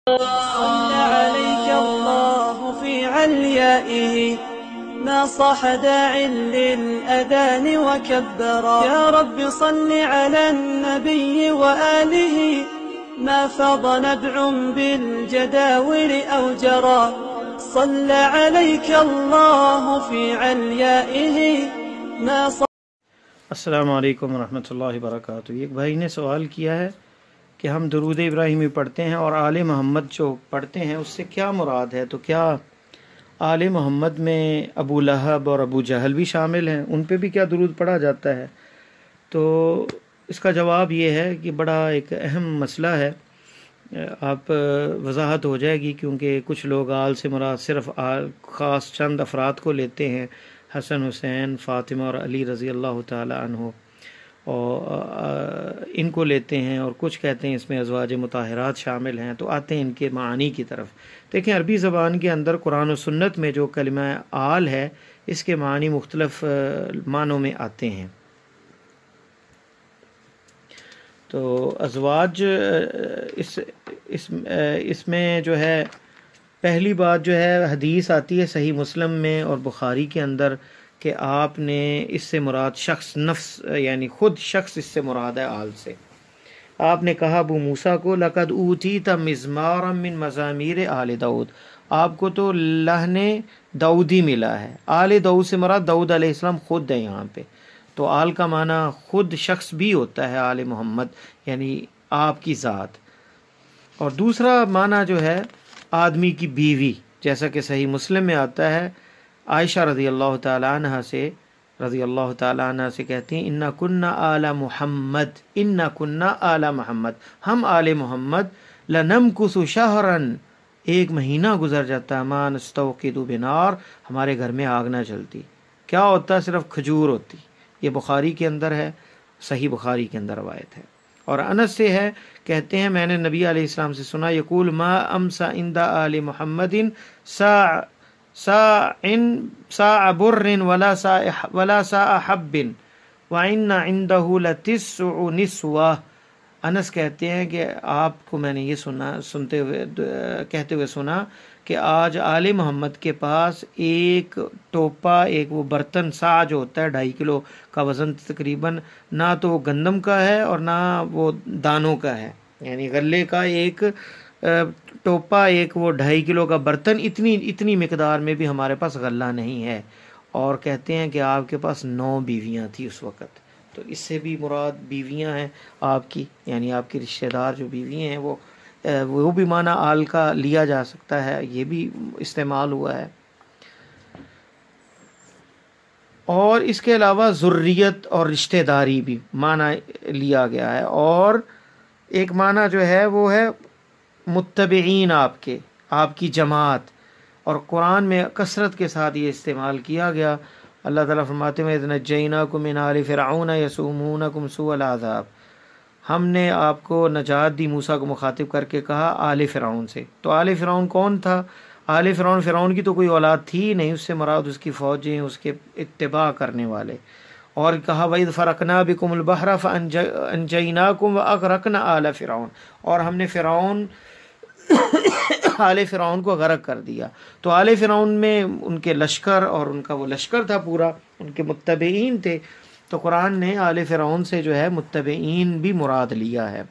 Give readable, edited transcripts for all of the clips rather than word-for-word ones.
صلى عليك الله في عليائه ما صاح داع للأذان وكبرا يا رب صل على النبي وآله ما فاض نبع بالجداول أو جرى صلى عليك الله في عليائه ما السلام علیکم ورحمۃ اللہ وبرکاتہ۔ ایک بھائی نے سوال کیا ہے کہ ہم درود ابراہیمی پڑھتے ہیں اور آل محمد جو پڑھتے ہیں اس سے کیا مراد ہے، تو کیا آل محمد میں ابو لہب اور ابو جہل بھی شامل ہیں، ان پہ بھی کیا درود پڑھا جاتا ہے؟ تو اس کا جواب یہ ہے کہ بڑا ایک اہم مسئلہ ہے، آپ وضاحت ہو جائے گی، کیونکہ کچھ لوگ آل سے مراد صرف خاص چند افراد کو لیتے ہیں، حسن حسین فاطمہ اور علی رضی اللہ تعالی عنہ، اور ان کو لیتے ہیں، اور کچھ کہتے ہیں اس میں ازواج مطہرات شامل ہیں۔ تو آتے ہیں ان کے معانی کی طرف۔ دیکھیں عربی زبان کے اندر قرآن و سنت میں جو کلمہ آل ہے اس کے معنی مختلف معنوں میں آتے ہیں۔ تو ازواج اس میں جو ہے پہلی بات جو ہے حدیث آتی ہے صحیح مسلم میں اور بخاری کے اندر کہ آپ نے اس سے مراد شخص، نفس یعنی خود شخص اس سے مراد ہے آل سے۔ آپ نے کہا ابو موسیٰ کو لقد اوتیت مزمارا من مزامیر آل داؤد، آپ کو تو لحن داؤدی ملا ہے۔ آل داؤد سے مراد داؤد علیہ السلام خود ہے یہاں پہ۔ تو آل کا معنی خود شخص بھی ہوتا ہے، آل محمد یعنی آپ کی ذات۔ اور دوسرا معنی جو ہے آدمی کی بیوی، جیسا کہ صحیح مسلم میں آتا ہے، عائشہ رضی اللہ تعالی عنہ سے کہتی ہیں انا کننا آل محمد، انا کننا آل محمد، ہم آل محمد لنمکث شہرا، ایک مہینہ گزر جاتا ما نستوقد بنار، ہمارے گھر میں آگ نہ جلتی۔ کیا ہوتا؟ صرف کھجور ہوتی۔ یہ بخاری کے اندر ہے، صحیح بخاری کے اندر روایت ہے۔ اور انس سے ہے، کہتے ہیں میں نے نبی علیہ السلام سے سنا یقول ما امسا عند آل محمد ساع بر ولا ساع حب وان عنده لتسع نسوہ۔ انس کہتے ہیں کہ آپ کو میں نے یہ کہتے ہوئے سنا کہ آج آل محمد کے پاس ایک ٹوپا، ایک وہ برتن سا جو ہوتا ہے 2.5 کلو کا وزن تقریباً، نہ تو وہ گندم کا ہے اور نہ وہ دانوں کا ہے، یعنی غلے کا ایک ٹوپا، ایک وہ 2.5 کلو کا برتن، اتنی مقدار میں بھی ہمارے پاس غلہ نہیں ہے۔ اور کہتے ہیں کہ آپ کے پاس 9 بیویاں تھیں اس وقت۔ تو اس سے بھی مراد بیویاں ہیں آپ کی، یعنی آپ کی رشتہ دار جو بیویاں ہیں وہ بھی معنی آل کا لیا جا سکتا ہے، یہ بھی استعمال ہوا ہے۔ اور اس کے علاوہ ذریت اور رشتہ داری بھی معنی لیا گیا ہے۔ اور ایک معنی جو ہے وہ ہے متبعین، آپ کی جماعت، اور قرآن میں کثرت کے ساتھ یہ استعمال کیا گیا۔ اللہ تعالیٰ فرماتے ہیں اذ نجیناکم من آل فرعون یسومونکم سوء العذاب، ہم نے آپ کو نجات دی موسیٰ کو مخاطب کر کے کہا آل فرعون سے۔ تو آل فرعون کون تھا؟ آل فرعون کی تو کوئی اولاد تھی نہیں، اس سے مراد اس کی فوجیں، اس کے اتباع کرنے والے۔ اور کہا وَإِذْ فَرَقْنَا بِكُمُ الْبَحْرَ فَأَنْجَيْنَاكُمْ وَأَغْرَقْنَا آلَ فِرْعَوْنَ، اور ہم نے آل فرعون کو غرق کر دیا۔ تو آل فرعون میں ان کے لشکر، اور ان کا وہ لشکر تھا پورا، ان کے متبعین تھے۔ تو قرآن نے آل فرعون سے جو ہے متبعین بھی مراد لیا ہے،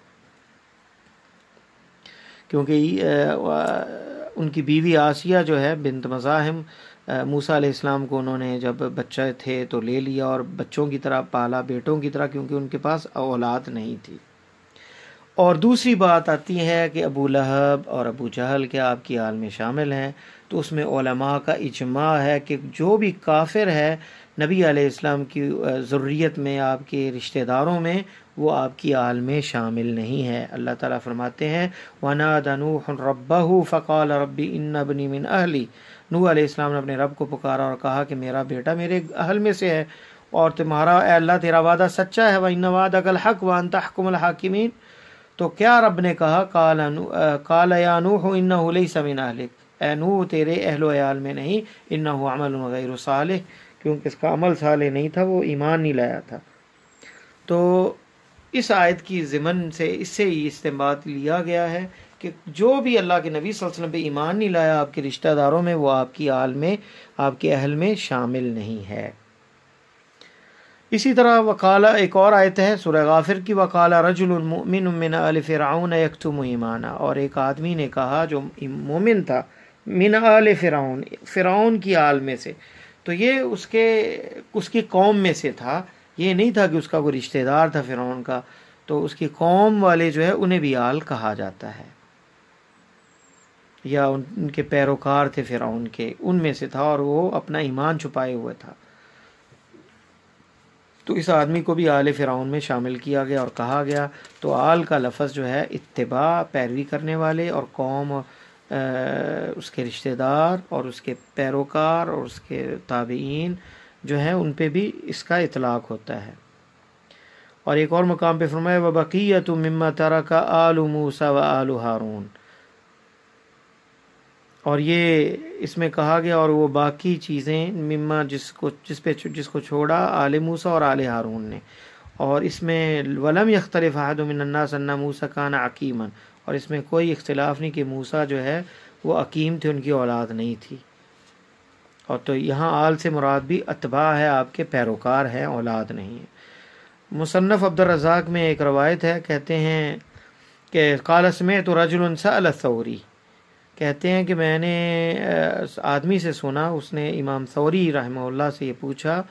کیونکہ ان کی بیوی آسیہ جو ہے بنت مزاحم، موسیٰ علیہ السلام کو انہوں نے جب بچہ تھے تو لے لیا اور بچوں کی طرح پالا، بیٹوں کی طرح، کیونکہ ان کے پاس اولاد نہیں تھی۔ اور دوسری بات آتی ہے کہ ابو لہب اور ابو جہل کے آپ کی آل میں شامل ہیں، تو اس میں علماء کا اجماع ہے کہ جو بھی کافر ہے نبی علیہ السلام کی ذریت میں، آپ کے رشتہ داروں میں، وہ آپ کی آل میں شامل نہیں ہے۔ اللہ تعالیٰ فرماتے ہیں وَنَادَ نُوحٌ رَبَّهُ فَقَالَ رَبِّ إِنَّ ابْنِي مِنْ أَهْلِي، نوح علیہ السلام نے اپنے رب کو پکارا اور کہا کہ میرا بیٹا میرے اہل میں سے ہے، اور تمہارا اے اللہ تیرا وعدہ سچا ہے، وَإِنَّ وَعْدَكَ الْحَقُّ وَأَنْتَ أَحْكَمُ الْحَاكِمِينَ۔ تو کیا رب نے کہا قال یا نوح انہ لیس من اہلک، اے نوح تیرے اہل و عیال میں نہیں، انہ عمل غیر صالح، کیونکہ اس کا عمل صالح نہیں تھا، وہ ایمان نہیں لایا تھا۔ تو اس آیت کی ضمن سے اس سے یہ استنباط لیا گیا ہے کہ جو بھی اللہ کے نبی صلی اللہ علیہ وسلم پہ ایمان نہیں لایا آپ کے رشتہ داروں میں، وہ آپ کی آل میں، آپ کے اہل میں شامل نہیں ہے۔ اسی طرح وقالا، ایک اور آیت ہے سورہ غافر کی، وقالا رجل مؤمن من آل فرعون یکتم ایمانا، اور ایک آدمی نے کہا جو مومن تھا، من آل فرعون، فرعون کی آل میں سے، تو یہ اس کی قوم میں سے تھا، یہ نہیں تھا کہ اس کا کوئی رشتہ دار تھا فرعون کا، تو اس کی قوم والے جو ہے انہیں بھی آل کہا جاتا ہے، یا ان کے پیروکار تھے فرعون کے، ان میں سے تھا اور وہ اپنا ایمان چھپائے ہوئے تھا، تو اس آدمی کو بھی آل فرعون میں شامل کیا گیا اور کہا گیا۔ تو آل کا لفظ جو ہے اتباع، پیروی کرنے والے، اور قوم اس کے رشتہ دار اور اس کے پیروکار اور اس کے تابعین جو ہیں ان پہ بھی اس کا اطلاق ہوتا ہے۔ اور ایک اور مقام پہ فرمایا وَبَقِيَّةُ مِمَّا تَرَكَ آلُ مُوسَىٰ وَآلُ ہارون، اور یہ اس میں کہا گیا اور وہ باقی چیزیں مما جس کو چھوڑا آل موسیٰ اور آل ہارون نے، اور اس میں وَلَمْ يَخْتَلِفْ أَحَدٌ مِّنَ النَّاسِ أَنَّ مُوسَىٰ كَانَ عَقِيمًا، اور اس میں کوئی اختلاف نہیں کہ موسیٰ جو ہے وہ عقیم تھے، ان کی اولاد نہیں تھی۔ اور تو یہاں آل سے مراد بھی اتباع ہے، آپ کے پیروکار ہیں، اولاد نہیں ہے۔ مصنف عبد الرزاق میں ایک روایت ہے، کہتے ہیں کہ قال سمعت رجل سأل الثوری، کہتے ہیں کہ میں نے آدمی سے سنا، اس نے امام ثوری رحمہ اللہ سے یہ پوچھا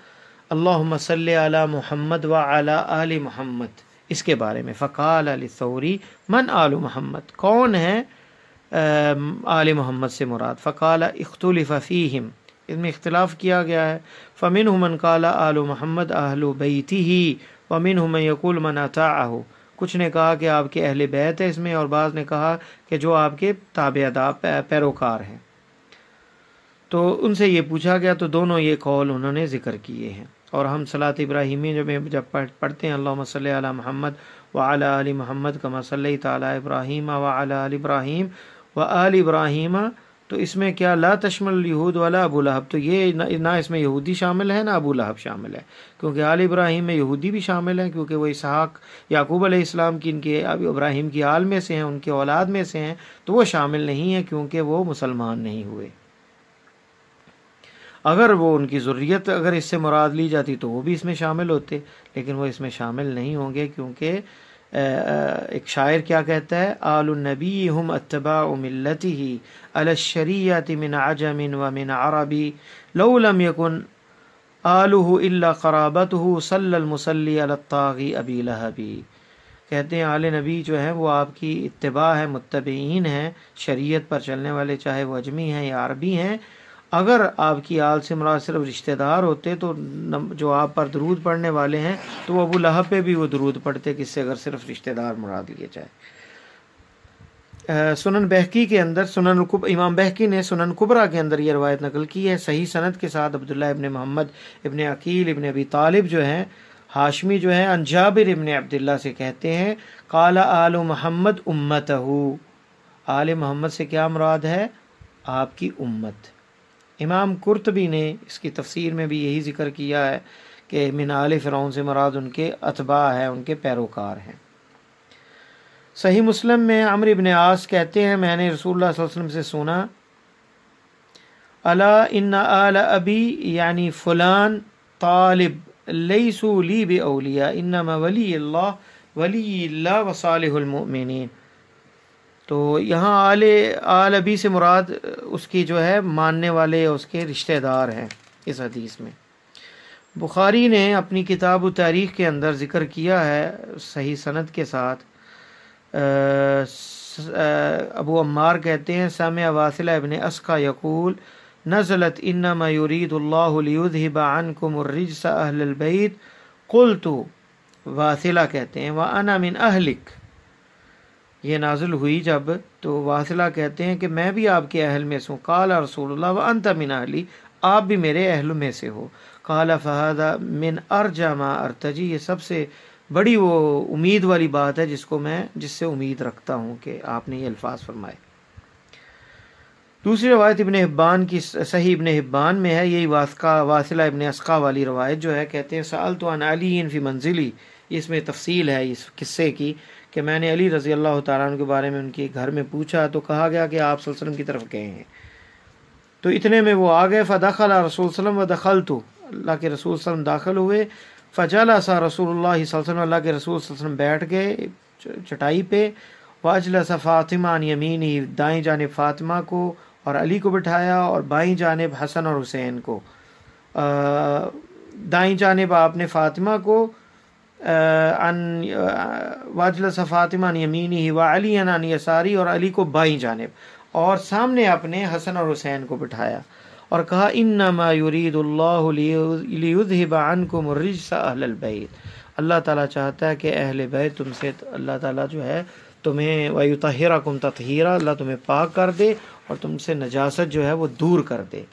اللہم صلی علی محمد وعلی آل محمد، اس کے بارے میں، فقال للثوری من آل محمد، کون ہے آل محمد سے مراد؟ فقال اختلف فیہم، اس میں اختلاف کیا گیا ہے، فمنہم من قال آل محمد اہل بیتہ ومنہم من یقول من اطاعہ، کچھ نے کہا کہ آپ کے اہل بیت ہے اس میں، اور بعض نے کہا کہ جو آپ کے تابعدار پیروکار ہیں۔ تو ان سے یہ پوچھا گیا تو دونوں یہ قول انہوں نے ذکر کیے ہیں۔ اور ہم صلاۃ ابراہیمی جب پڑھتے ہیں اللہم صلی علی محمد وعلی آل محمد کما صلیت علی ابراہیم وعلی آل ابراہیم وآل ابراہیم، تو اس میں کیا لا تشمل الیہود ولا ابو لہب، تو یہ نہ اس میں یہودی شامل ہے نہ ابو لہب شامل ہے، کیونکہ آل ابراہیم میں یہودی بھی شامل ہیں، کیونکہ وہ اسحاق یعقوب علیہ السلام کی، ان کے ابراہیم کی آل میں سے ہیں، ان کے اولاد میں سے ہیں، تو وہ شامل نہیں ہیں کیونکہ وہ مسلمان نہیں ہوئے۔ اگر وہ ان کی ذریت اگر اس سے مراد لی جاتی تو وہ بھی اس میں شامل ہوتے، لیکن وہ اس میں شامل نہیں ہوں گے، کیونکہ ایک شاعر کیا کہتا ہے آل النبی ہم اتباع ملتہ علی الشریعۃ من عجم ومن عربی لو لم یکن آلہ الا قرابتہ صلی المصلی علی الطاغی ابی لہبی، کہتے ہیں آل نبی جو ہیں وہ آپ کی اتباع ہے، متبعین ہیں، شریعت پر چلنے والے، چاہے وہ اجمی ہیں یا عربی ہیں۔ اگر آپ کی آل سے مراد صرف رشتہ دار ہوتے تو جو آپ پر درود پڑھنے والے ہیں تو وہ ابو لہب پہ بھی وہ درود پڑھتے، کس سے اگر صرف رشتہ دار مراد لیے جائے۔ سنن بہقی کے اندر امام بہقی نے سنن کبریٰ کے اندر یہ روایت نقل کی ہے صحیح سند کے ساتھ، عبداللہ ابن محمد ابن عقیل ابن ابی طالب جو ہیں ہاشمی جو ہیں، عن جابر ابن عبداللہ سے کہتے ہیں قال آل محمد امتہ، آل محمد سے کیا مراد ہے؟ آپ کی امت۔ امام قرطبی نے اس کی تفسیر میں بھی یہی ذکر کیا ہے کہ من آل فرعون سے مراد ان کے اتباع ہیں، ان کے پیروکار ہیں۔ صحیح مسلم میں عمرو بن عاص کہتے ہیں میں نے رسول اللہ صلی اللہ علیہ وسلم سے سنا الا ان آل ابی یعنی فلان طالب لیسوا لی باولیاء انما ولی اللہ وصالح المؤمنین، تو یہاں آل ابی سے مراد اس کی جو ہے ماننے والے اس کے رشتہ دار ہیں اس حدیث میں۔ بخاری نے اپنی کتاب تاریخ کے اندر ذکر کیا ہے صحیح سند کے ساتھ، ابو عمار کہتے ہیں سمع واصلہ ابن اسقا یقول نزلت انما یرید اللہ لیذہب عنکم الرجس اہل البیت قلت، واصلہ کہتے ہیں وانا من اہلک، یہ نازل ہوئی جب تو واصلہ کہتے ہیں کہ میں بھی آپ کے اہل میں سے ہوں، قال رسول اللہ وانت من اہلی، آپ بھی میرے اہل میں سے ہو، قال فہذا من ارجى ما ارتجی، یہ سب سے بڑی وہ امید والی بات ہے جس سے امید رکھتا ہوں کہ آپ نے یہ الفاظ فرمائے۔ دوسری روایت ابن حبان کی صحیح ابن حبان میں ہے، یہی واصلہ ابن اسقا والی روایت جو ہے، کہتے ہیں سألت عن علی فی منزلی، اس میں تفصیل ہے اس قصے کی کہ میں نے علی رضی اللہ تعالیٰ عنہ کے بارے میں ان کے گھر میں پوچھا تو کہا گیا کہ آپ صلی اللہ علیہ وسلم کی طرف گئے ہیں. تو اتنے میں وہ آ گئے. فدخل رسول صلی اللہ علیہ وسلم ودخلت، اللہ کے رسول صلی اللہ علیہ وسلم داخل ہوئے. فجلس رسول اللہ صلی اللہ علیہ وسلم، اللہ کے رسول صلی اللہ علیہ وسلم بیٹھ گئے چٹائی پہ. واجلس فاطمہ عن یمینہ، دائیں جانب فاطمہ کو اور علی کو بٹھایا، اور بائیں جانب حسن اور حسین کو. دائیں جانب آپ نے فاطمہ کو واجلس فاطمہ عن یمینہ وعلی عن یساری، اور علی کو بائیں جانب، اور سامنے اپنے حسن اور حسین کو بٹھایا اور کہا انما یرید اللہ لیذہب عنکم الرجس اہل البیت، اللہ تعالیٰ چاہتا ہے کہ اہل بیت تم سے، اللہ تعالیٰ جو ہے تمہیں ویطہرکم تطہیرا، اللہ تمہیں پاک کر دے اور تم سے نجاست جو ہے وہ دور کر دے.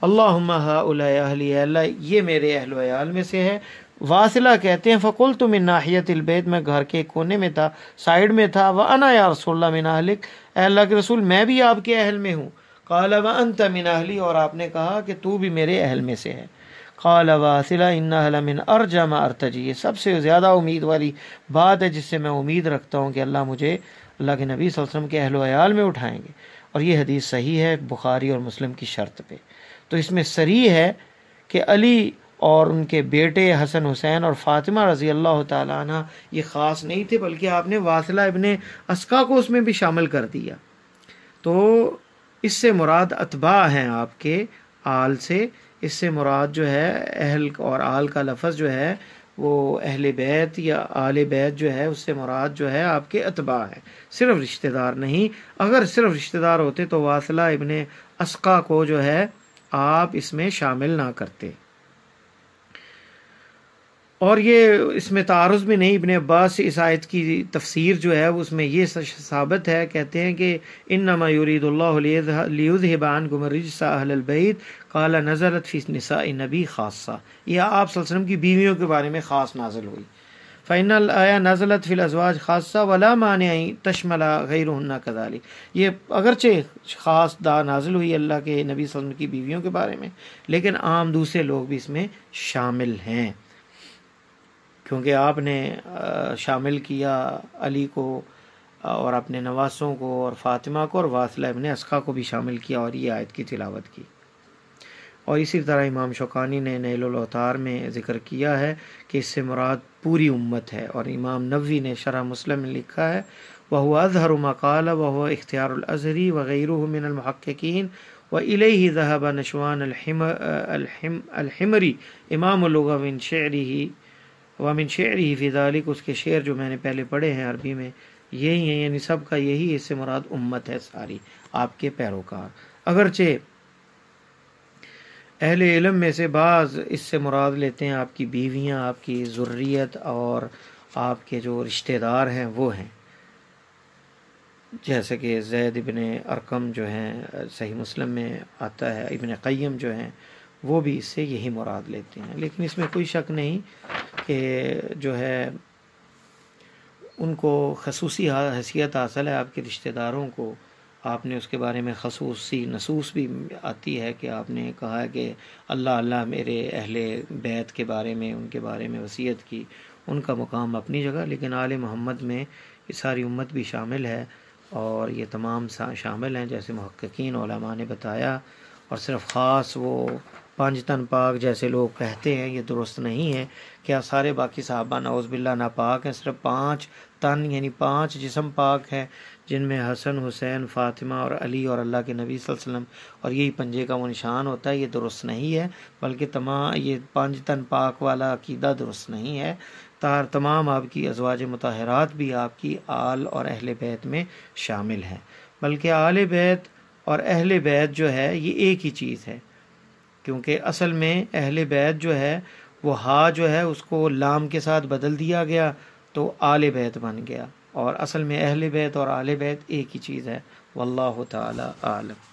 اللہم ہؤلاء اہلی، اللہ یہ میرے اہل و عیال میں سے ہے. واصلہ کہتے ہیں فقلت من ناحیت البیت، میں گھر کے کونے میں تھا، سائیڈ میں تھا. وانا یا رسول اللہ من اہلک، اے اللہ کے رسول میں بھی آپ کے اہل میں ہوں. قال وانت من اہلی، اور آپ نے کہا کہ تو بھی میرے اہل میں سے ہے. قال واصلہ انھا لمن ارجى ما ارتجی، یہ سب سے زیادہ امید والی بات ہے جس سے میں امید رکھتا ہوں کہ اللہ مجھے اللہ کے نبی صلی اللہ علیہ وسلم کے اہل و عیال میں اٹھائیں گے. اور یہ حدیث صحیح ہے بخاری اور مسلم کی شرط پہ. تو اس میں صریح ہے کہ علی اور ان کے بیٹے حسن حسین اور فاطمہ رضی اللہ تعالیٰ عنہ یہ خاص نہیں تھے، بلکہ آپ نے واصلہ ابن اسقا کو اس میں بھی شامل کر دیا. تو اس سے مراد اتباع ہیں آپ کے آل سے، اس سے مراد جو ہے اہل اور آل کا لفظ جو ہے وہ اہل بیت یا آل بیت جو ہے اس سے مراد جو ہے آپ کے اتباع ہیں، صرف رشتہ دار نہیں. اگر صرف رشتہ دار ہوتے تو واصلہ ابن اسقا کو جو ہے آپ اس میں شامل نہ کرتے. اور یہ اس میں تعارض بھی نہیں. ابن عباس سے اس آیت کی تفسیر جو ہے اس میں یہ ثابت ہے، کہتے ہیں کہ انما یرید اللہ لیذہب عنکم الرجس اہل البیت قال نزلت فی نساء النبی خاصہ، یہ آپ صلی اللہ علیہ وسلم کی بیویوں کے بارے میں خاص نازل ہوئی. فإن الآیہ نزلت فی الازواج خاصہ ولا مانع تشمل غیرہن کذالک، یہ اگرچہ خاص نازل ہوئی اللہ کے نبی صلی اللہ علیہ وسلم کی بیویوں کے بارے میں، لیکن عام دوسرے لوگ بھی اس میں شامل ہیں، کیونکہ آپ نے شامل کیا علی کو اور اپنے نواسوں کو اور فاطمہ کو اور واصلہ ابن اسقا کو بھی شامل کیا اور یہ آیت کی تلاوت کی. اور اسی طرح امام شوکانی نے نیل الاوطار میں ذکر کیا ہے کہ اس سے مراد پوری امت ہے. اور امام نووی نے شرح مسلم میں لکھا ہے وَهُوَ أَظْهَرُ مَا قَالَ وَهُوَ اخْتِيَارُ الْأَزْهَرِي وَغَيْرُهُ مِنَ الْمُحَقِّقِينَ وَإِلَيْهِ ذَهَبَ نَشْوَانُ الْحِمْرِ امام اللغة من شعره ومن شعره في ذلك، اس کے شعر جو میں نے پہلے پڑھے ہیں عربی میں یہی ہیں، یعنی سب کا یہی، اس سے مراد امت ہے ساری آپ کے پیروکار. اگرچہ اہل علم میں سے بعض اس سے مراد لیتے ہیں آپ کی بیویاں، آپ کی ذریت اور آپ کے جو رشتہ دار ہیں وہ ہیں، جیسے کہ زید ابن ارقم جو ہیں صحیح مسلم میں آتا ہے، ابن قیم جو ہیں وہ بھی اس سے یہی مراد لیتے ہیں. لیکن اس میں کوئی شک نہیں کہ جو ہے ان کو خصوصی حیثیت حاصل ہے، آپ کے رشتہ داروں کو آپ نے اس کے بارے میں خصوصی نصوص بھی آتی ہے کہ آپ نے کہا کہ اللہ میرے اہل بیت کے بارے میں، ان کے بارے میں وصیت کی. ان کا مقام اپنی جگہ، لیکن آل محمد میں یہ ساری امت بھی شامل ہے اور یہ تمام شامل ہیں جیسے محققین علماء نے بتایا. اور صرف خاص وہ 5 تن پاک جیسے لوگ کہتے ہیں یہ درست نہیں ہے. کیا سارے باقی صحابہ نعوذ باللہ ناپاک ہیں؟ صرف 5 تن یعنی 5 جسم پاک ہیں، جن میں حسن حسین فاطمہ اور علی اور اللہ کے نبی صلی اللہ علیہ وسلم، اور یہی پنجے کا وہ نشان ہوتا ہے. یہ درست نہیں ہے، بلکہ تمام یہ 5 تن پاک والا عقیدہ درست نہیں ہے. تمام آپ کی ازواج مطہرات بھی آپ کی آل اور اہل بیت میں شامل ہیں، بلکہ آل بیت اور اہل بیت جو ہے یہ ایک ہی چیز ہے، کیونکہ اصل میں اہل بیت جو ہے وہ ہا جو ہے اس کو لام کے ساتھ بدل دیا گیا تو آل بیت بن گیا، اور اصل میں اہل بیت اور آل بیت ایک ہی چیز ہے. واللہ تعالی اعلم.